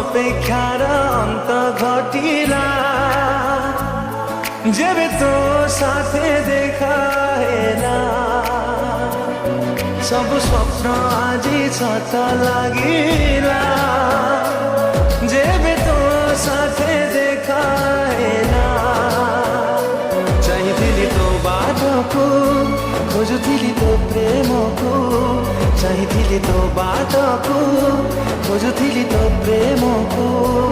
ଅପେକ୍ଷାର ଅନ୍ତ ଘଟିଲା ଯେବେ ତୋ ସାଥେ ଦେଖା ହେଲା ସବୁ ସ୍ୱପ୍ନ ଆଜି ସତ ଲାଗିଲା ଯେବେ ତୋ ସାଥେ ଦେଖା ହେଲା ଚାହିଁଥିଲି ତୋ ବାଟକୁ ଖୋଜୁଥିଲି ତୋ ପ୍ରେମକୁ ଚାହିଁଥିଲି ତୋ ବାଟକୁ ଖୋଜୁଥିଲି ତୋ ପ୍ରେମକୁ